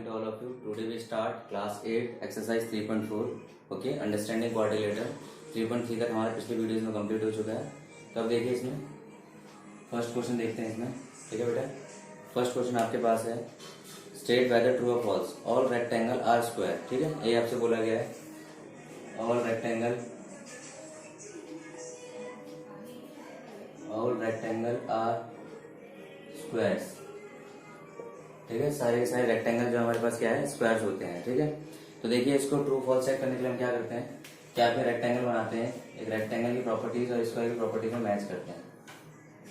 morning to all of you. Today we start class 8 exercise 3.4. Okay, understanding quadrilateral. 3.3 तक हमारा पिछले videos में complete हो चुका है. तो अब देखिए इसमें फर्स्ट क्वेश्चन देखते हैं इसमें. ठीक है बेटा, फर्स्ट क्वेश्चन आपके पास है स्टेट वेदर ट्रू और false all rectangle are square. ठीक है, ये आपसे बोला गया है ऑल रेक्टेंगल आर स्क्वायर्स. ठीक है, सारे के सारे रेक्टेंगल जो हमारे पास क्या है स्क्वायर्स होते हैं. ठीक है, तो देखिए इसको ट्रू फॉल्स चेक करने के लिए हम क्या करते हैं, क्या फिर रेक्टेंगल बनाते हैं, एक रेक्टेंगल की प्रॉपर्टीज और स्क्वायर की प्रॉपर्टीज में मैच करते हैं.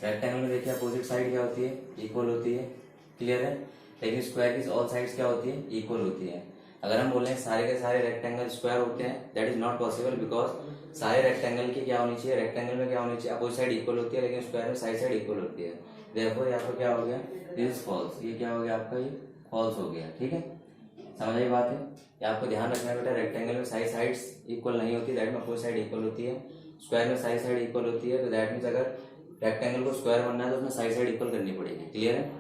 रेक्टेंगल में देखिए अपोजिट साइड क्या होती है, इक्वल होती है. क्लियर है, लेकिन स्क्वायर की ऑल साइड्स क्या होती है, इक्वल होती है. अगर हम बोले सारे के सारे रेक्टेंगल स्क्वायर होते हैं, that is not possible, because सारे रेक्टेंगल की क्या होनी चाहिए, रेक्टेंगल में क्या होनी चाहिए, अपोजिट साइड इक्वल होती है, लेकिन स्क्वायर में साइड इक्वल होती है. देखो यहाँ पर क्या हो गया, दिस इज फॉल्स. ये क्या हो गया आपका, ये फॉल्स हो गया. ठीक है, समझ आई बात है. ये आपको ध्यान रखना है बेटा, रेक्टेंगल में साइड्स इक्वल नहीं होती, दैट में अपोजिट साइड इक्वल होती है. स्क्वायर में साइड इक्वल होती है, तो दैट मीन्स अगर रेक्टेंगल को स्क्वायर बनना है तो उसमें साइड इक्वल करनी पड़ेगी. क्लियर है.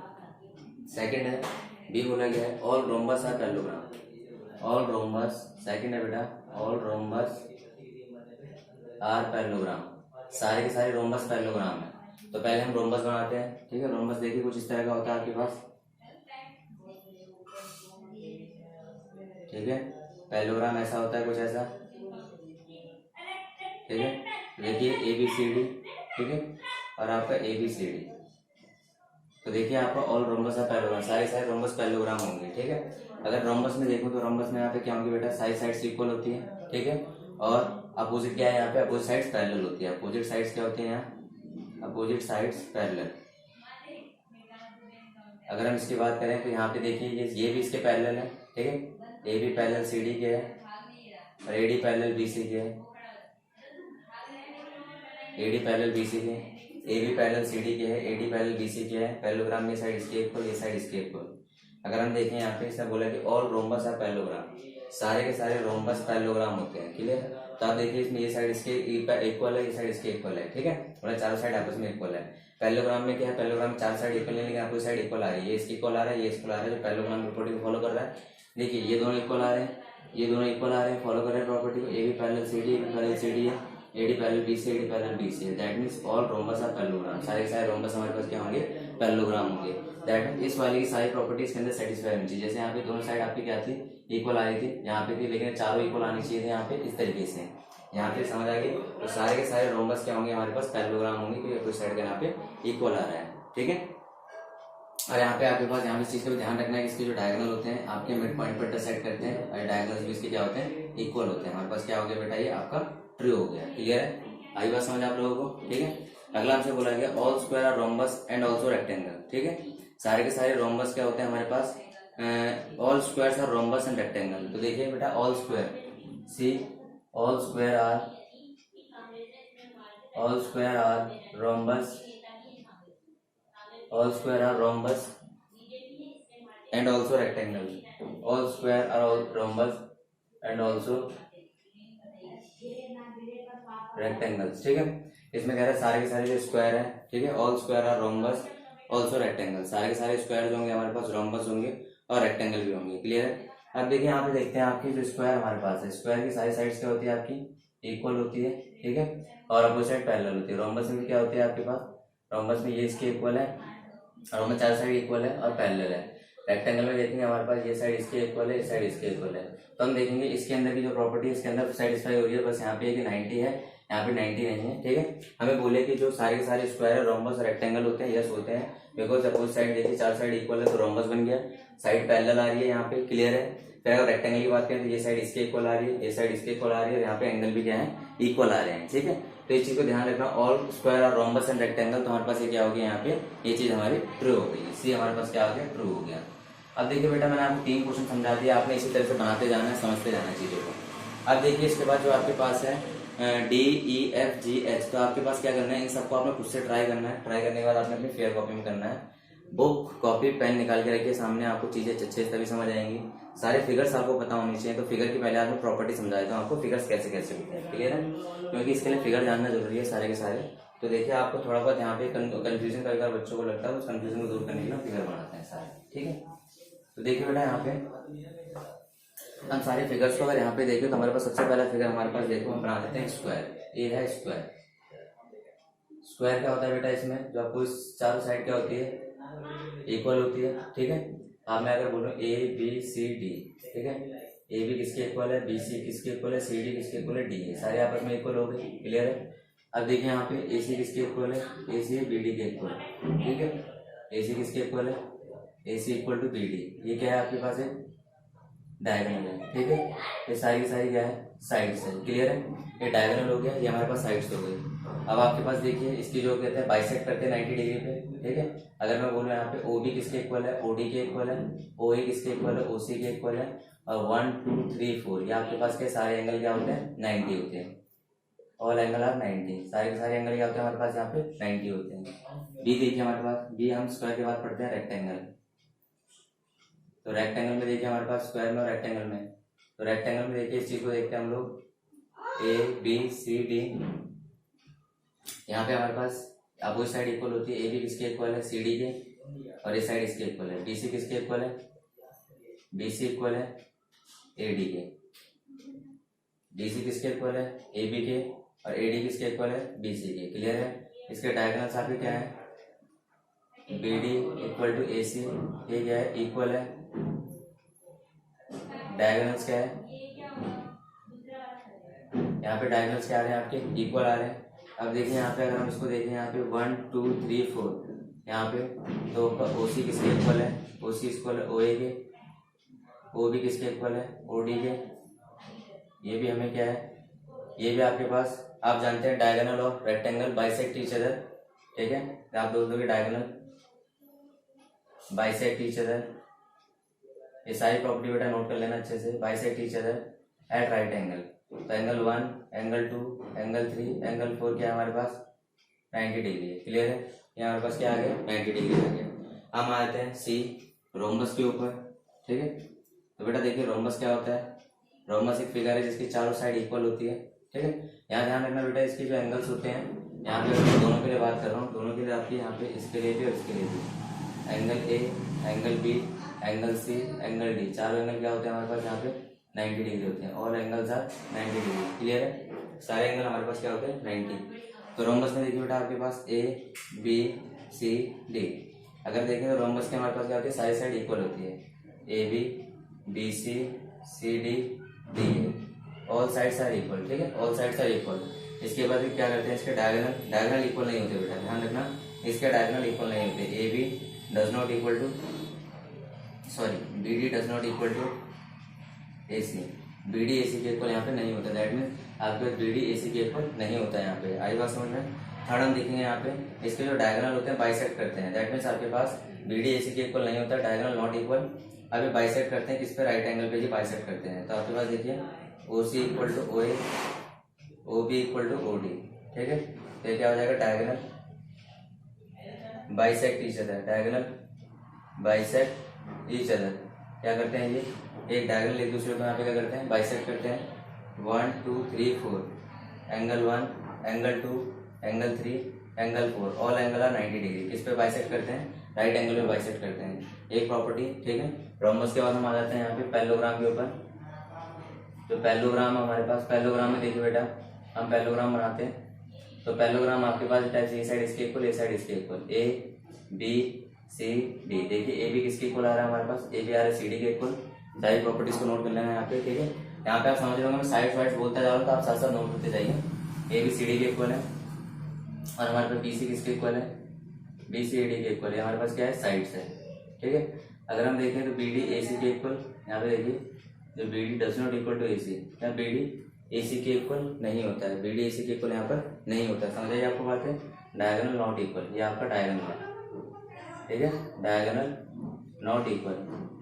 सेकंड है बी बोला गया है all rhombus are parallelogram. All rhombus, second है बेटा ऑल रोम्बस आर पैरेललोग्राम. सारे के सारे रोम्बस पैरेललोग्राम है. तो पहले हम रोम्बस बनाते हैं. ठीक है, रोम्बस देखिए कुछ इस तरह का होता है आपके पास. ठीक है, पैरेललोग्राम ऐसा होता है कुछ ऐसा. ठीक है, देखिए ए बी सी डी. ठीक है, और आपका ए बी सी डी. तो देखिए आपका ऑल रोम्बस है पैरेललोग्राम, सारे सारे रोम्बस पैरेललोग्राम होंगे. ठीक है, अगर रोम्बस में देखो तो रोम्बस में यहाँ पे क्या होंगे बेटा, साइड्स इक्वल होती है. ठीक है, और अपोजिट क्या है यहाँ पे, अपोजिट साइड्स पैरेलल होती है. अपोजिट साइड्स क्या होती है यहाँ, अपोजिट साइड्स पैरेलल. अगर हम इसकी बात करें तो यहाँ पे देखिए ये भी इसके पैरेलल है. ठीक है, A B parallel C D के है और A D parallel B C के है. A D parallel B C के, A B parallel C D के है, A D parallel B C के है. पैरेललोग्राम में साइड इसके इक्वल, ये साइड इसके इक्वल. अगर हम देखें यहाँ पे इसने बोला कि ऑल रोम्बस आर पैरेललोग्राम, सारे के सारे रोम्बस पैरेललोग्राम होते हैं. क्लियर, तो आप देखिए इसमें ये साइड इसके इक्वल है, ये साइड इसके इक्वल है. ठीक है, मतलब चारों साइड आपस में इक्वल है. पैरेललोग्राम में क्या है, पैरेललोग्राम में चार साइड इक्वल है, लेकिन आपको साइड इक्वल आ रही है. ये इसकी इक्वल आ रहा है, ये इसको आ रहा है, जो पैरेललोग्राम प्रॉपर्टी को फॉलो कर रहा है. देखिए ये दोनों इक्वल आ रहे हैं, ये दोनों इक्वल आ रहे हैं, फॉलो कर रहे हैं प्रॉपर्टी को. A B parallel C D, A B parallel C D है, A D parallel B C, A D parallel B C है. That means all rhombus are parallelogram. सारे के सारे रोम्बस हमारे पास क्या होंगे, पैरेललोग्राम होंगे. दैट मीन्स इस वाले की सारी प्रॉपर्टीज के अंदर सेटिस्फाई होनी चाहिए. जैसे यहाँ पे दोनों साइड आपकी क्या थी, इक्वल आ रही थी, यहाँ पे थी, लेकिन चारों इक्वल आनी चाहिए थे यहाँ पे. इस तरीके से यहाँ पे समझ आ गई. तो सारे के सारे रोम्बस क्या होंगे हमारे पास, पैरेललोग्राम होंगे, क्योंकि कोई साइड का यहाँ पे इक्वल आ रहा है. ठीक है, और यहाँ पे आपके पास यहाँ पे इस चीज का ध्यान रखना है, इसके जो डायगोनल होते हैं आपके मिड पॉइंट पर इंटरसेक्ट करते हैं, और डायगोनल्स भी इसके क्या होते हैं, इक्वल होते हैं. हमारे पास क्या हो गया बेटा, ये आपका ट्रू हो गया. क्लियर है, आई बात समझ आप लोगों को. ठीक है, अगला हमसे बोला गया all square are rhombus and also rectangle. ठीक है, सारे के सारे रोम्बस क्या होते हैं हमारे पास, all squares are rhombus and rectangle. तो देखिए बेटा all square, see all square are rhombus, all square are rhombus and also rectangle. All square are all rhombus and also rectangles. ठीक है, इसमें कह रहा है सारे के सारे जो स्क्वायर है. ठीक है, all square are rhombus also rectangle. सारे के सारे स्क्वायर जो होंगे हमारे पास rhombus होंगे और रेक्टेंगल भी होंगे. क्लियर है. अब देखिए यहाँ पे देखते हैं आपकी जो स्क्वायर हमारे पास है, स्क्वायर की सारी साइड्स क्या होती है आपकी, इक्वल होती है. ठीक है, और अपोजिट साइड पैरेलल होती है. रोम्बस में क्या होती है आपके पास, रोम्बस में ये इसके इक्वल है, और में चार साइड इक्वल है और पैरेलल है. रेक्टेंगल में देखेंगे हमारे पास ये साइड इसके इक्वल है, ये साइड इसके इक्वल है. तो हम देखेंगे इसके अंदर की जो प्रॉपर्टी है इसके अंदर सेटिस्फाई हो रही है. बस यहाँ पे 90 है, यहाँ पे 90 नहीं है. ठीक है, हमें बोले कि जो सारे के सारे स्क्वायर है रोम्बस रेक्टेंगल होते हैं, यस होते हैं, बिकॉज अपोजिट साइड देखिए चार साइड इक्वल है तो रोम्बस बन गया. साइड पैरेलल आ रही है यहाँ पे. क्लियर है. फिर अगर रेक्टेंगल की बात करें तो ये साइड इसके इक्वल आ रही है, ये साइड इसके इक्वल आ रही है, और यहाँ पे एंगल भी क्या है, इक्वल आ रहे हैं. ठीक है, तो इस चीज को ध्यान रखना, ऑल स्क्वायर और रोम्बस एंड रेक्टेंगल. तो हमारे पास ये क्या हो गया यहाँ पे, ये चीज हमारी ट्रू हो गई. सी हमारे पास क्या हो गया, ट्रू हो गया. अब देखिए बेटा मैंने आपको 3 क्वेश्चन समझा दिया, आपने इसी तरह से बनाते जाना है, समझते जाना है चीजों को. अब देखिए इसके बाद जो आपके पास है D E F G H, तो आपके पास क्या करना है, इन सबको आपने खुद से ट्राई करना है. ट्राई करने के बाद आपने अपनी फेयर कॉपी में करना है. बुक कॉपी पेन निकाल के रखिए सामने, आपको चीजें अच्छे से तभी समझ आएंगी. सारे फिगर्स आपको पता होनी चाहिए. तो फिगर की पहले आपने प्रॉपर्टी समझा देता हूँ आपको, फिगर्स कैसे कैसे होते हैं. क्लियर है, क्योंकि इसके लिए फिगर जानना जरूरी है सारे के सारे. तो देखिए आपको थोड़ा बहुत यहाँ पे कंफ्यूजन कई बार बच्चों को लगता है, उस कंफ्यूजन को दूर करने के लिए फिगर बनाते हैं सारे. ठीक है, तो देखिए बेटा यहाँ पे हम सारे फिगर्स को अगर यहाँ पे देखें तो हमारे पास सबसे पहला फिगर हमारे पास देखो हम बना देते हैं स्क्वायर। ये है स्क्वायर। स्क्वायर क्या होता है बेटा, इसमें जो आपको इस चारों साइड क्या होती है, इक्वल होती है। ठीक है, अब मैं अगर बोलूँ ए बी सी डी, ठीक है, ए बी किसके इक्वल है, बी सी किसके इक्वल है, सी डी किसके इक्वल है, डी है, सारे आपस में इक्वल हो गए। क्लियर है। अब देखिए यहाँ पे ए सी किसके इक्वल है, ए सी बी डी के इक्वल। ठीक है, ए सी किसके इक्वल है, ए सी इक्वल टू बी डी। ये क्या है आपके पास, एक डायगोनल है। ठीक है, ये सारी की सारी क्या है, साइड्स है। क्लियर है, ये डायगोनल हो गया, ये हमारे पास साइड्स हो गई। अब आपके पास देखिए इसकी जो कहते हैं बाइसेक्ट करते हैं 90 डिग्री पे। ठीक है, अगर मैं बोलूँ यहाँ पे ओ बी किसके इक्वल है, ओ डी के इक्वल है, ओ ए किसके इक्वल है, ओ सी के इक्वल है, और 1 2 3 4 ये आपके पास के सारे एंगल क्या होते हैं, 90 होते हैं। ऑल एंगल आर 90, सारे के सारे एंगल क्या होते हैं हमारे पास यहाँ पे 90 होते हैं। बी देखिए हमारे पास, बी हम स्क्वायर के बाद पढ़ते हैं रेक्टेंगल। तो रेक्टेंगल में देखिए हमारे पास स्क्वायर में और रेक्टेंगल में, तो रेक्टेंगल में देखिए इस चीज को देखते हैं हम लोग, ए बी सी डी। यहाँ पे हमारे पास अपोजिट साइड इक्वल होती है, ए बी किसके इक्वल है, सी डी के, और इस साइड इसके इक्वल है, डी सी किसके इक्वल है, बी सी इक्वल है ए डी के, डी सी किसके इक्वल है, ए बी के, और ए डी किसके इक्वल है, बी सी के। क्लियर है। इसके डायगोनल्स आपके क्या है, B D equal to A सी, ये क्या है, इक्वल है। डायगोनल्स क्या है, यहाँ पे डायगोनल्स क्या आ रहे हैं आपके, इक्वल आ रहे हैं। अब देखिए यहाँ पे अगर हम इसको देखें, यहाँ पे 1 2 3 4 यहाँ पे तो ओ सी किसके इक्वल है, ओ सी इक्वल है ओ ए के, ओ बी किसके इक्वल है, ओ डी के। ये भी हमें क्या है, ये भी आपके पास आप जानते हैं डायगोनल और रेक्टेंगल बाइसेक्ट ईच अदर। ठीक है, आप दोनों के डायगोनल बाइसेक्ट ईच अदर। ये सारी प्रॉपर्टी बेटा नोट कर लेना अच्छे से। Bisect each other at right angle, तो एंगल 1 एंगल 2 एंगल 3 एंगल 4 क्या है हमारे पास 90 डिग्री है। क्लियर है, ये हमारे पास क्या आ गया, 90 डिग्री आ गया। हम आते हैं सी रोम्बस के ऊपर। ठीक है, तो बेटा देखिए रोम्बस क्या होता है, रोम्बस एक फिगर है जिसकी चारों साइड इक्वल होती है। ठीक है, यहाँ ध्यान रखना बेटा, इसके जो एंगल्स होते हैं, यहाँ पे मैं दोनों के लिए बात कर रहा हूँ, दोनों के लिए आपकी यहाँ पे इसके लिए भी और इसके लिए भी, angle A angle B angle C angle D, चारों एंगल क्या होते हैं हमारे पास यहाँ पे 90 डिग्री होते हैं। All angles are 90 degree. Clear है, सारे एंगल हमारे पास क्या होते हैं 90। तो रोम्बस में देखिए बेटा आपके पास ए बी सी डी। अगर देखें तो रोम्बस के हमारे पास क्या होती है, सारी साइड इक्वल होती है, A B C D D, all sides are equal. ठीक है, ऑल साइड्स आर इक्वल। इसके बाद क्या करते हैं, इसके डायगोनल इक्वल नहीं होते बेटा, ध्यान रखना, इसके डायगोनल इक्वल नहीं होते। A B does not equal to, sorry B D does not equal to A C, B D A C के इक्वल यहाँ पे नहीं होता। दैट मीन आपके पास बी डी ए सी के इक्वल नहीं होता है यहाँ पे। आई बात समझ में। थर्ड हम देखेंगे यहाँ पे इसके जो डायगोनल होते हैं बाइसेक्ट करते हैं। दैट मीन्स आपके पास बी डी ए सी के इक्वल नहीं होता, डायगोनल नॉट इक्वल। अभी बाइसेक्ट करते हैं किस पे, राइट एंगल पे ही बाइसेक्ट करते हैं। तो आपके पास देखिए O C equal to O A, O B equal to O D. ठीक है, तो ये क्या हो जाएगा, diagonal bisect each other, diagonal bisect each other. क्या करते हैं, ये एक डायगोनल एक दूसरे को यहाँ पे क्या करते हैं, बाइसेक्ट करते हैं। 1 2 3 4 angle 1 angle 2 angle 3 angle 4, all angle are 90 degree. किस पे बाइसेक्ट करते हैं, राइट एंगल पे बाइसेक्ट करते हैं। एक प्रॉपर्टी। ठीक है, रोम्बस के बाद हम आ जाते हैं यहाँ पे पैरेललोग्राम के ऊपर। तो पैरेललोग्राम हमारे पास, पैरेललोग्राम में देखिए बेटा हम पैरेललोग्राम बनाते हैं। तो पैरेललोग्राम आपके पास बेटा ये साइड इसके इक्वल, ये साइड इसके equal, A B C D. देखिए ए बी किसके इक्वल आ रहा है हमारे पास, ए बी आ रहा है सी डी के इक्वल। सारी प्रॉपर्टीज को नोट कर लेना यहाँ पे। ठीक है, यहाँ पे आप समझ रहे होंगे मैं साइड वाइड बोलता जा रहा हूँ, तो आप साथ साथ नोट करते जाइए। ए बी सी डी के इक्वल है, और हमारे पास बी सी किसके इक्वल है, बी सी ए डी के इक्वल है। हमारे पास क्या है, साइड्स है। ठीक है, अगर हम देखें तो बी डी ए सी के इक्वल, यहाँ पे देखिए जो B D does not equal to A C, क्या बी डी ए सी के इक्वल नहीं होता है, बी डी ए सी के इक्वल यहाँ पर नहीं होता है। समझ आइए आपको बात है, डायगोनल नॉट इक्वल, ये आपका डायगोनल है। ठीक है, डायगोनल नॉट इक्वल।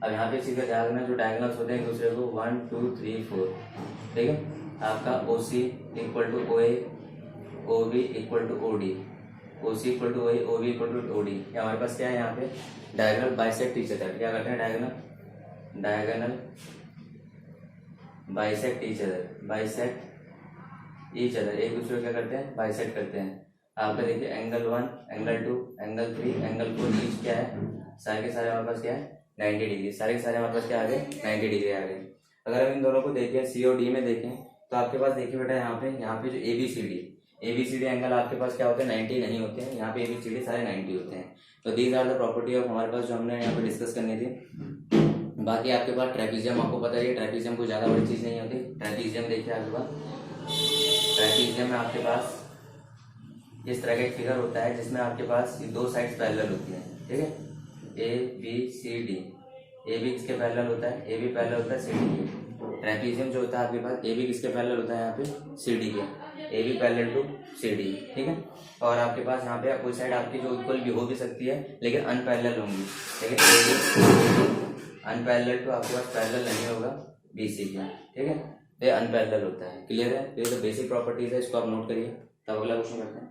अब यहाँ पे सीधा ध्यान रखना, जो डायगोनल्स होते हैं एक दूसरे को 1 2 3 4। ठीक है, आपका O C equal to O A, O B equal to O D, O C equal to O A, O B equal to O D. हमारे पास क्या है यहाँ पे, डायगोनल बाइसेक्ट ईच अदर। क्या करते हैं, diagonal bisect each other, bisect each other, एक दूसरे को क्या करते हैं, बाइसेक्ट करते हैं। आपका देखिए angle 1 angle 2 angle 3 angle 4 each क्या है, सारे के सारे हमारे पास क्या है 90 डिग्री, सारे के सारे हमारे पास क्या आ गए 90 डिग्री आ गए। अगर हम इन दोनों को देखें सी और डी में देखें तो आपके पास देखिए बेटा यहाँ पे जो ABCD एंगल आपके पास क्या होते हैं 90 नहीं होते हैं, यहाँ पे ABCD सारे 90 होते हैं। तो these are the property of हमारे पास जो हमने यहाँ पे डिस्कस करनी थी। बाकी आपके पास ट्रेपीजियम आपको पता है, ट्रेपीजियम कोई ज़्यादा बड़ी चीज़ नहीं होती। ट्रेपीजियम देखिए आपके पास, ट्रेपीजियम में आपके पास इस तरह का एक फिगर होता है जिसमें आपके पास दो साइड्स पैरेलल होती हैं, ठीक है, ABCD, AB किसके पैरेलल होता है, AB पैरेलल होता है CD के। ट्रेपीजियम जो होता है आपके पास AB किसके पैरेलल होता है यहाँ पे CD के, AB पैरेलल टू CD, ठीक है। और आपके पास यहाँ पे कोई साइड आपकी जो इक्वल भी हो भी सकती है लेकिन अनपैरेलल होंगी, लेकिन AB अनपैरेलल टू आपके पास पैरेलल नहीं होगा BC के, ठीक है, ये अनपैरेलल होता है। क्लियर है, ये तो बेसिक प्रॉपर्टीज है, इसको आप नोट करिए। तब अगला क्वेश्चन करते हैं।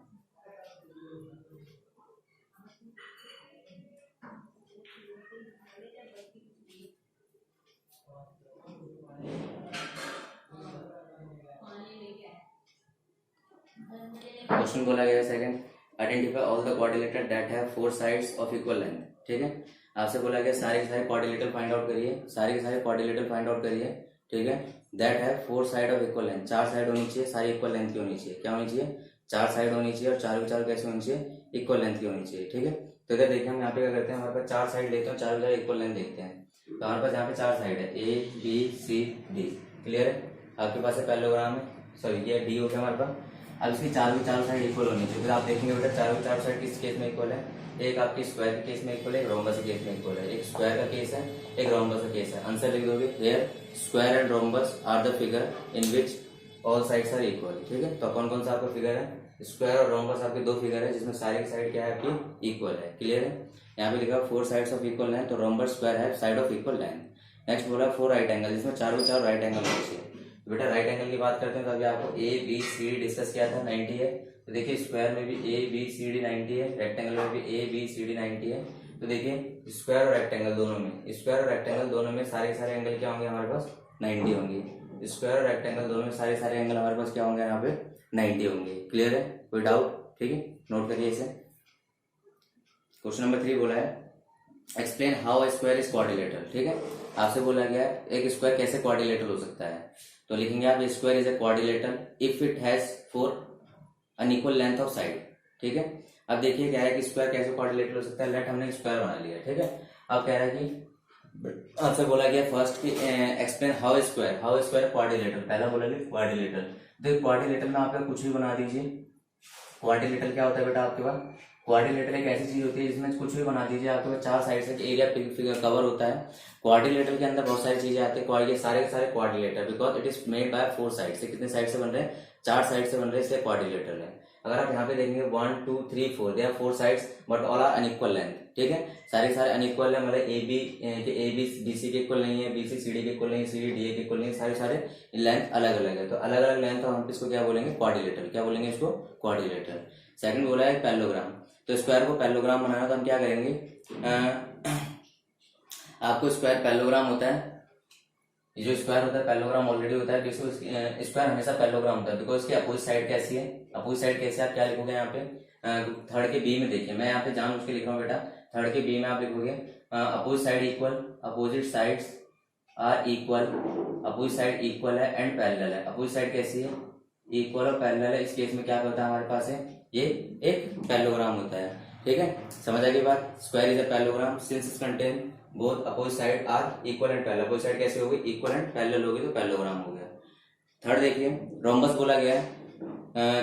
क्वेश्चन बोला गया second, identify all the quadrilateral that have four sides of equal length, ठीक है। आपसे बोला गया सारे के सारे क्वाड्रिलेटरल फाइंड आउट करिए, सारे के सारे क्वाड्रिलेटरल फाइंड आउट करिए, ठीक है। That have four side of equal length, चार साइड होनी चाहिए, सारी इक्वल लेंथ की होनी चाहिए। क्या होनी चाहिए, चार साइड होनी चाहिए, और चारों चार कैसे होनी चाहिए, इक्वल लेंथ की होनी चाहिए, ठीक है। तो इधर देखिए हम यहाँ पे क्या करते हैं, हमारे पास चार साइड लेते हैं, चारों चार इक्वल लेंथ देखते हैं। तो हमारे पास यहाँ पे चार साइड है ABCD, क्लियर है। आपके पास है पैरेललोग्राम है, सॉरी ये D हो गया हमारे पास। अब इसकी चारों की चारों साइड इक्वल होनी चाहिए। फिर आप देखेंगे बेटा चारों की चारों साइड किस केस में इक्वल है, एक आपकी स्क्वायर के केस में इक्वल है, एक रोम्बस के केस में इक्वल है। एक स्क्वायर का केस है, एक रोम्बस का केस है। आंसर लिख दोगे, here square and rhombus are the figure in which all sides are equal, ठीक है। तो कौन कौन सा आपका फिगर है, स्क्वायर और रोम्बस आपके दो फिगर है जिसमें सारी की साइड क्या है आपकी इक्वल है, क्लियर है। यहाँ पे लिखा four sides of equal length, तो रोम्बस स्क्वायर है side of equal length. Next बोला फोर राइट एंगल, जिसमें चारों चार राइट एंगल होने चाहिए। बेटा राइट एंगल की बात करते हैं तो अभी आपको ABCD डिस्कस किया था, 90 है। तो देखिए स्क्वायर में भी ABCD 90 है, रेक्टेंगल में भी ABCD 90 है। तो देखिए स्क्वायर और रेक्टेंगल दोनों में, स्क्वायर और रेक्टेंगल दोनों में सारे सारे एंगल क्या होंगे हमारे पास 90 होंगे। स्क्वायर और रेक्टेंगल दोनों में सारे सारे एंगल हमारे पास क्या होंगे यहाँ पे 90 होंगे, क्लियर है, कोई डाउट, ठीक है, नोट करिए इसे। क्वेश्चन नंबर 3 बोला है explain how square is quadrilateral, ठीक है। आपसे बोला गया है एक स्क्वायर कैसे क्वाड्रिलेटरल हो सकता है। तो लिखेंगे आप square is a quadrilateral if it has four unequal length of side, ठीक है। अब देखिए क्या है कि स्क्वायर कैसे क्वाड्रिलेटरल हो सकता है। लेट हमने स्क्वायर बना लिया, ठीक है। अब कह रहा है कि आपसे बोला गया फर्स्ट की एक्सप्लेन हाउ स्क्वायर क्वाड्रिलेटरल, पहला बोला क्वाड्रिलेटरल। तो क्वाड्रिलेटरल में आप कुछ भी बना दीजिए। क्वाड्रिलेटरल क्या होता है बेटा आपके पास, क्वाड्रिलेटरल एक ऐसी चीज होती है जिसमें कुछ भी बना दीजिए, आपके पास चार साइड से एरिया फिगर कवर होता है। क्वाड्रिलेटरल के अंदर बहुत सारी चीजें आती है, ये सारे के सारे quadrilateral because it is made by four side से। कितने साइड से बन रहे हैं, चार साइड से बन रहे हैं, इसलिए क्वाड्रिलेटरल है। अगर आप यहाँ पे देखेंगे 1 2 3 4 they are four sides but all are unequal length, ठीक है। सारे सारे अनइक्वल है, मतलब AB BC के इक्वल नहीं है, BC CD के इक्वल नहीं है, CD DA के इक्वल नहीं है, सारे सारे लेंथ अलग अलग है। तो अलग अलग लेंथ हम इसको क्या बोलेंगे क्वाड्रिलेटरल, क्या बोलेंगे इसको क्वाड्रिलेटरल। सेकंड बोला है पैरेललोग्राम। तो स्क्वायर को पैरेललोग्राम बनाना तो हम क्या करेंगे, आपको स्क्वायर पैरेललोग्राम होता है, ये जो स्क्वायर होता है पैरेललोग्राम ऑलरेडी होता है। स्क्वायर हमेशा पैरेललोग्राम होता है बिकॉज इसकी अपोजिट साइड कैसी है, अपोजिट साइड कैसे आप क्या लिखोगे यहाँ पे थर्ड के बी में देखिए, मैं यहाँ पे जान उसके लिख रहा हूँ बेटा, थर्ड के बी में आप लिखोगे opposite side equal, opposite sides are equal, opposite side equal है एंड पैरेलल है। अपोजिट साइड कैसी है, इक्वल और पैरेलल है। इस केस में क्या होता है हमारे पास है, ये एक पैरेललोग्राम होता है, ठीक है। समझ आ गई बात, square is a parallelogram since it contain both opposite side are equal and parallel. Opposite side कैसे होगी, इक्वल एंड पैरेलल होगी, तो पैरेललोग्राम हो गया। थर्ड देखिए रोम्बस बोला गया है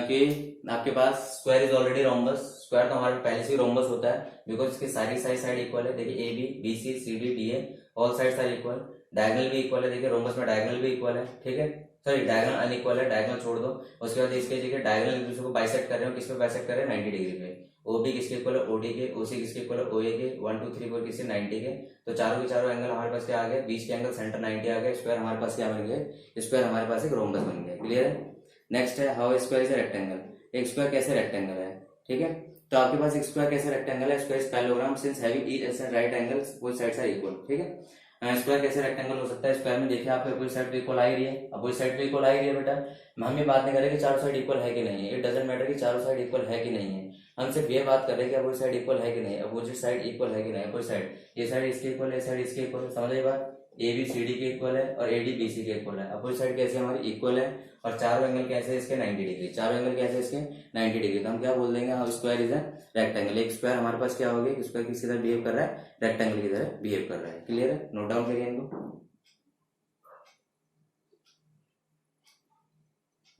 कि आपके पास square is already rhombus, square तो हमारे पहले से ही रोम्बस होता है बिकॉज इसकी सारी साइड इक्वल है। देखिए AB BC CD DA all sides are equal, diagonal भी इक्वल है। देखिए रोम्बस में डायगोनल भी इक्वल है, ठीक है, सॉरी डायगोनल अनइक्वल है, डायगोनल छोड़ दो। उसके बाद इसके जगह डायगोनल एक दूसरे को बाइसेक्ट कर रहे हो, किस पे बाइसेक्ट कर रहे हैं 90 डिग्री पे। OB किसके इक्वल है OD के, OC किसके इक्वल है OA के, 1 2 3 4 किसके 90 के। तो चारों के चारों एंगल हमारे पास क्या आ गए, बीच के एंगल सेंटर 90 आ गए। स्क्वायर हमारे पास क्या बन गए, स्क्वायर हमारे पास एक रोम्बस बन गया, क्लियर है। नेक्स्ट है हाउ स्क्वायर इज रेक्टेंगल, एक स्क्वायर कैसे रेक्टेंगल है, ठीक है। तो आपके पास एक स्क्वायर कैसे रेक्टेंगल है, square is parallelogram since having each right angles both sides are equal, ठीक है। स्क्वायर कैसे रेक्टेंगल हो सकता है, स्क्वायर में देखिए आपको अपोजिट साइड पे इक्वल आ ही रही है, अपोजिट साइड पे इक्वल आ ही रही है बेटा। हम ये बात नहीं करें कि चारों साइड इक्वल है कि नहीं है, इट डजंट मैटर कि चारों साइड इक्वल है कि नहीं है, हम सिर्फ ये बात कर रहे हैं कि अपोजिट साइड इक्वल है कि नहीं, अपोजिट साइड इक्वल है कि नहीं, अपोजिट साइड, ये साइड इसके इक्वल है, ये साइड इसके इक्वल है, समझ ये बात, ए बी सी डी के इक्वल है और ए डी बी सी के इक्वल है। अपोजिट साइड कैसे हमारी इक्वल है और चारों एंगल कैसे है इसके 90 डिग्री, चारों एंगल कैसे इसके 90 डिग्री, तो हम क्या बोल देंगे, स्क्वायर इज अ रेक्टेंगल। एक स्क्वायर हमारे पास क्या होगी, स्क्वायर किसकी तरह बिहेव कर रहा है, रेक्टेंगल की तरह बिहेव कर रहा है। क्लियर है, नोट डाउन करिए इनको।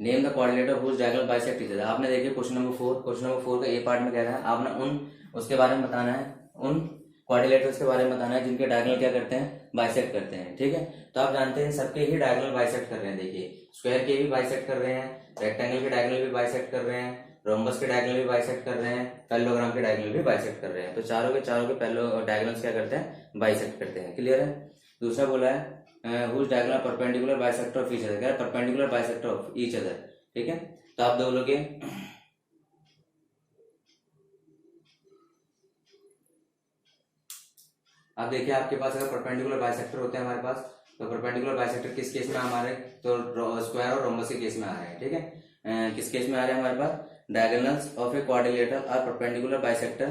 Name the coordinator whose diagonal bisect each other. आपने देखिए क्वेश्चन नंबर 4, क्वेश्चन नंबर 4 का ए पार्ट में कह रहा है आपने उन उसके बारे में बताना है, उन कोऑर्डिनेटर्स के बारे में बताना है जिनके डायगोनल क्या करते हैं, बाइसेक्ट करते हैं। ठीक है, तो आप जानते हैं सबके ही डायगोनल बाइसेक्ट कर रहे हैं। देखिए स्क्वायर के भी बाइसेक्ट कर रहे हैं, रेक्टेंगल के डायगोनल भी बाइसेक्ट कर रहे हैं, रोम्बस के डायगोनल भी बाइसेक्ट कर रहे हैं, पैरेललोग्राम के डायगोनल भी बाइसेक्ट कर रहे हैं। तो चारों के डायगोनल्स क्या करते हैं, बाइसेक्ट करते हैं। क्लियर है। दूसरा बोला है whose diagonal perpendicular bisector of each other, क्या perpendicular bisector of each other. ठीक है, तो आप दो लोग आप देखिए आपके पास अगर परपेंडिकुलर बाइसेक्टर होते हैं हमारे पास, तो परपेंडिकुलर बाइसेक्टर किस केस में हमारे, तो स्क्वायर और रोम्बस के केस में आ रहे हैं। ठीक है, किस केस में आ रहे हैं हमारे पास, diagonals of a quadrilateral are perpendicular bisector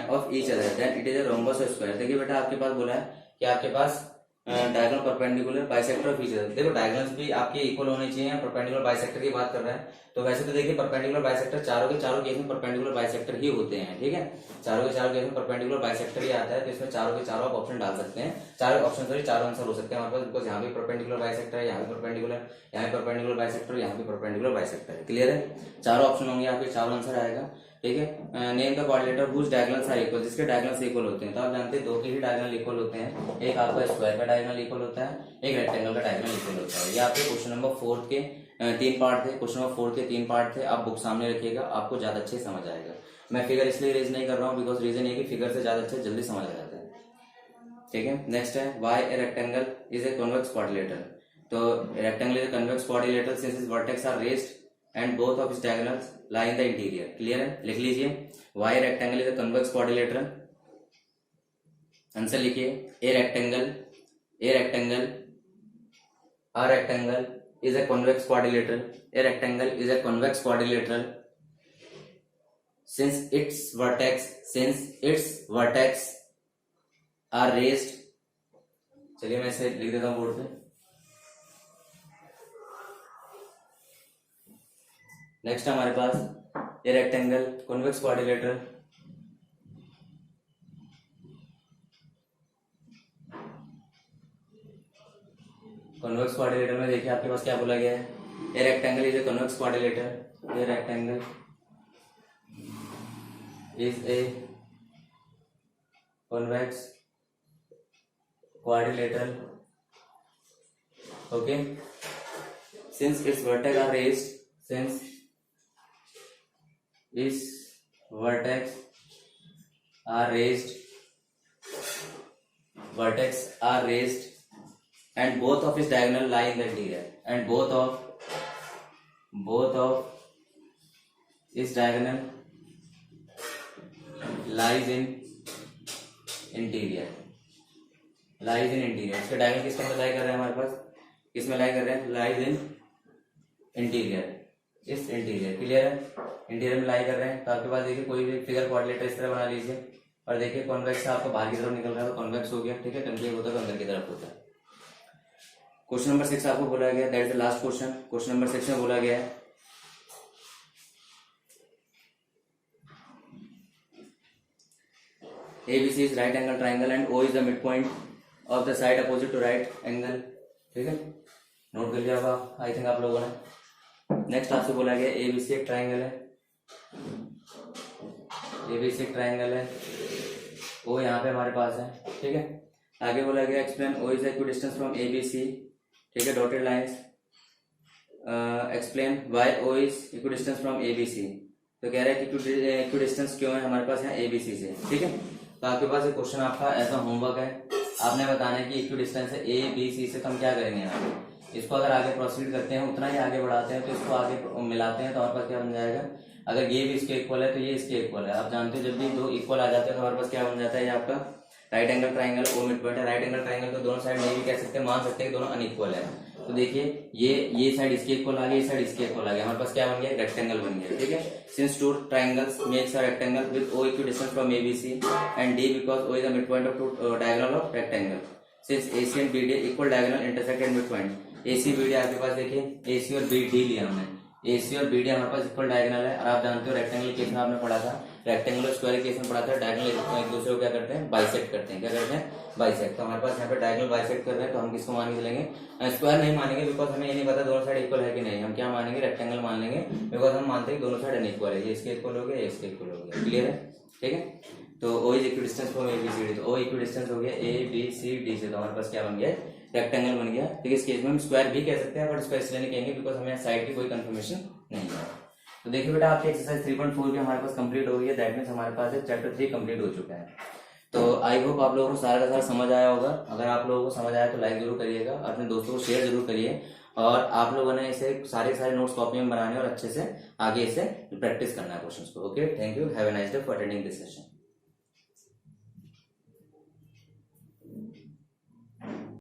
of each other then it is a rhombus और स्क्वायर। देखिए बेटा आपके पास बोला है कि आपके पास diagonal perpendicular bisector of each other. देखो डायगोनल्स भी आपके इक्वल होने चाहिए, परपेंडिकुलर बाइसेक्टर की बात कर रहे हैं। तो वैसे तो देखिए परपेंडिकुलर बाइसेक्टर चारों के चारों केस में परपेंडिकुलर बाइसेक्टर ही होते हैं। ठीक है, चारों के चारों केस में परपेंडिकुलर बाइसेक्टर ही आता है, तो इसमें चारों के चारों आप ऑप्शन डाल सकते हैं, चारों ऑप्शन सॉरी चारों आंसर हो सकते हैं हमारे पास, बिकॉज यहाँ भी परपेंडिकुलर बाइसेक्टर है, यहाँ भी परपेंडिकुलर, यहाँ भी परपेंडिकुलर बाइसेक्टर, यहाँ भी परपेंडिकुलर बाइसेक्टर है। क्लियर है, चारों ऑप्शन होंगे आपके, चारों आंसर आएगा। ठीक है, name the coordinator whose diagonals are equal, जिसके डायगोनल्स इक्वल होते हैं। तो आप जानते हैं दो के ही डायगोनल इक्वल होते हैं, एक आपका स्क्वायर का डायगोनल इक्वल होता है, एक रेक्टेंगल का डायगोनल इक्वल होता है। ये आपके क्वेश्चन नंबर 4 के 3 पार्ट थे, क्वेश्चन नंबर 4 के 3 पार्ट थे। आप बुक सामने रखिएगा, आपको ज्यादा अच्छे समझ आएगा। मैं फिगर इसलिए रेज नहीं कर रहा हूँ बिकॉज रीजन ये कि फिगर से ज्यादा अच्छे जल्दी समझ आ जाता है। ठीक है, नेक्स्ट है why a rectangle is a convex quadrilateral. तो rectangle is a convex quadrilateral since its vertex are raised and both of its diagonals lie in the interior। Clear है, लिख लीजिए y rectangle is a convex quadrilateral। Answer लिखिए a rectangle is a convex quadrilateral, a rectangle is a convex quadrilateral since its vertex are raised। चलिए मैं इसे लिख देता हूँ बोर्ड पे। नेक्स्ट हमारे पास ये rectangle convex quadrilateral, convex quadrilateral में देखिए आपके पास क्या बोला गया है, ये rectangle is a convex quadrilateral, ये rectangle is a convex quadrilateral. Okay, since its vertex are raised, since its vertex are raised and both of its diagonal lie in the interior, and both of its diagonal lies in interior। इसके diagonal किसके अंदर लाई कर रहे हैं हमारे पास, किसमें लाई कर रहे हैं, लाइज इन इंटीरियर, इस इंटीरियर। क्लियर है, इंटीरियर में लाई कर रहे हैं। तो आपके पास देखिए कोई भी फिगर कोऑर्डिनेटर इस तरह बना लीजिए और देखिए कॉन्वेक्स से आपको बाहर की तरफ निकल रहा है तो कॉन्वेक्स हो गया। ठीक है, कन्वेक्स होता है तो अंदर की तरफ होता है। क्वेश्चन नंबर 6 आपको बोला गया, that is the last question. Question number 6 में बोला गया है ABC is right angle triangle and O is the midpoint of the side opposite to right angle। ठीक है, नोट कर लिया होगा आई थिंक आप लोगों ने। नेक्स्ट आपसे बोला गया ABC एक ट्राइंगल है, ABC एक ट्राइंगल है, O यहाँ पे हमारे पास है। ठीक है, आगे बोला गया explain O is equi distance from ABC। ठीक है, dotted lines. Explain why O is equi distance from ABC। तो कह रहा है कि इक्वी डिस्टेंस क्यों है हमारे पास यहाँ ABC से। ठीक है, तो आपके पास एक क्वेश्चन आपका ऐसा होमवर्क है, आपने बताना है कि इक्वी डिस्टेंस है ABC से, तो हम क्या करेंगे यहाँ पे, इसको अगर आगे प्रोसीड करते हैं उतना ही आगे बढ़ाते हैं तो इसको आगे मिलाते हैं तो हमारे पास क्या बन जाएगा, अगर ये भी इसके इक्वल है तो ये इसके इक्वल है। आप जानते हो जब भी दो इक्वल आ जाते हैं तो हमारे पास क्या बन जाता है, ये आपका right angle triangle O mid point है। राइट एंगल ट्राइंगल तो दोनों साइड नहीं भी कह सकते हैं, मान सकते हैं कि दोनों अनइक्वल है। तो देखिए ये साइड इसके इक्वल आ गई, ये साइड इसके इक्वल आ गया, हमारे पास क्या बन गया, रेक्टेंगल बन गया। ठीक है, since two triangles makes a rectangle with O equal distance from ABC and D because O is the mid point of two diagonal of rectangle, since AC and BD equal diagonal intersect at mid point. AC BD आपके पास देखिए AC और BD लिया हमने, AC और BD हमारे पास equal diagonal है। और आप जानते हो रेक्टेंगल केस में आपने पढ़ा था, रेक्टेंगल और स्क्वायर केस में पढ़ा था, डायगोनल एक दूसरे को क्या करते हैं, बाइसेक्ट करते हैं। क्या करते हैं, बाइसेक्ट। तो हमारे पास यहाँ पे डायगोनल बाइसेक्ट कर रहे हैं, तो हम किसको मान के चलेंगे, स्क्वायर नहीं मानेंगे बिकॉज हमें ये नहीं पता दोनों साइड इक्वल है कि नहीं। हम क्या मानेंगे, रेक्टेंगल मान लेंगे बिकॉज हम मानते हैं दोनों साइड अनइक्वल है, ये इसके इक्वल हो गया, ये इसके इक्वल हो गया। क्लियर है, ठीक है। तो O is equal distance from ABCD, तो O इक्वल डिस्टेंस हो गया ABCD से, तो हमारे पास क्या बन गया, रेक्टेंगल बन गया। ठीक है, इस केस में हम स्क्वायर भी कह सकते हैं बट स्क्वायर इसलिए नहीं कहेंगे बिकॉज हमें साइड की कोई कंफर्मेशन नहीं है। तो देखिए बेटा आपकी एक्सरसाइज 3.4 भी हमारे पास कंप्लीट हो गई है, दैट मीन्स हमारे पास चैप्टर 3 कंप्लीट हो चुका है। तो आई होप आप लोगों को सारा का सारा समझ आया होगा। अगर आप लोगों को समझ आया तो लाइक जरूर करिएगा, अपने दोस्तों को शेयर जरूर करिए, और आप लोगों ने इसे सारे नोट्स कॉपी में बनाने और अच्छे से आगे इसे प्रैक्टिस करना है क्वेश्चंस को। Okay, thank you, have a nice day for attending this session.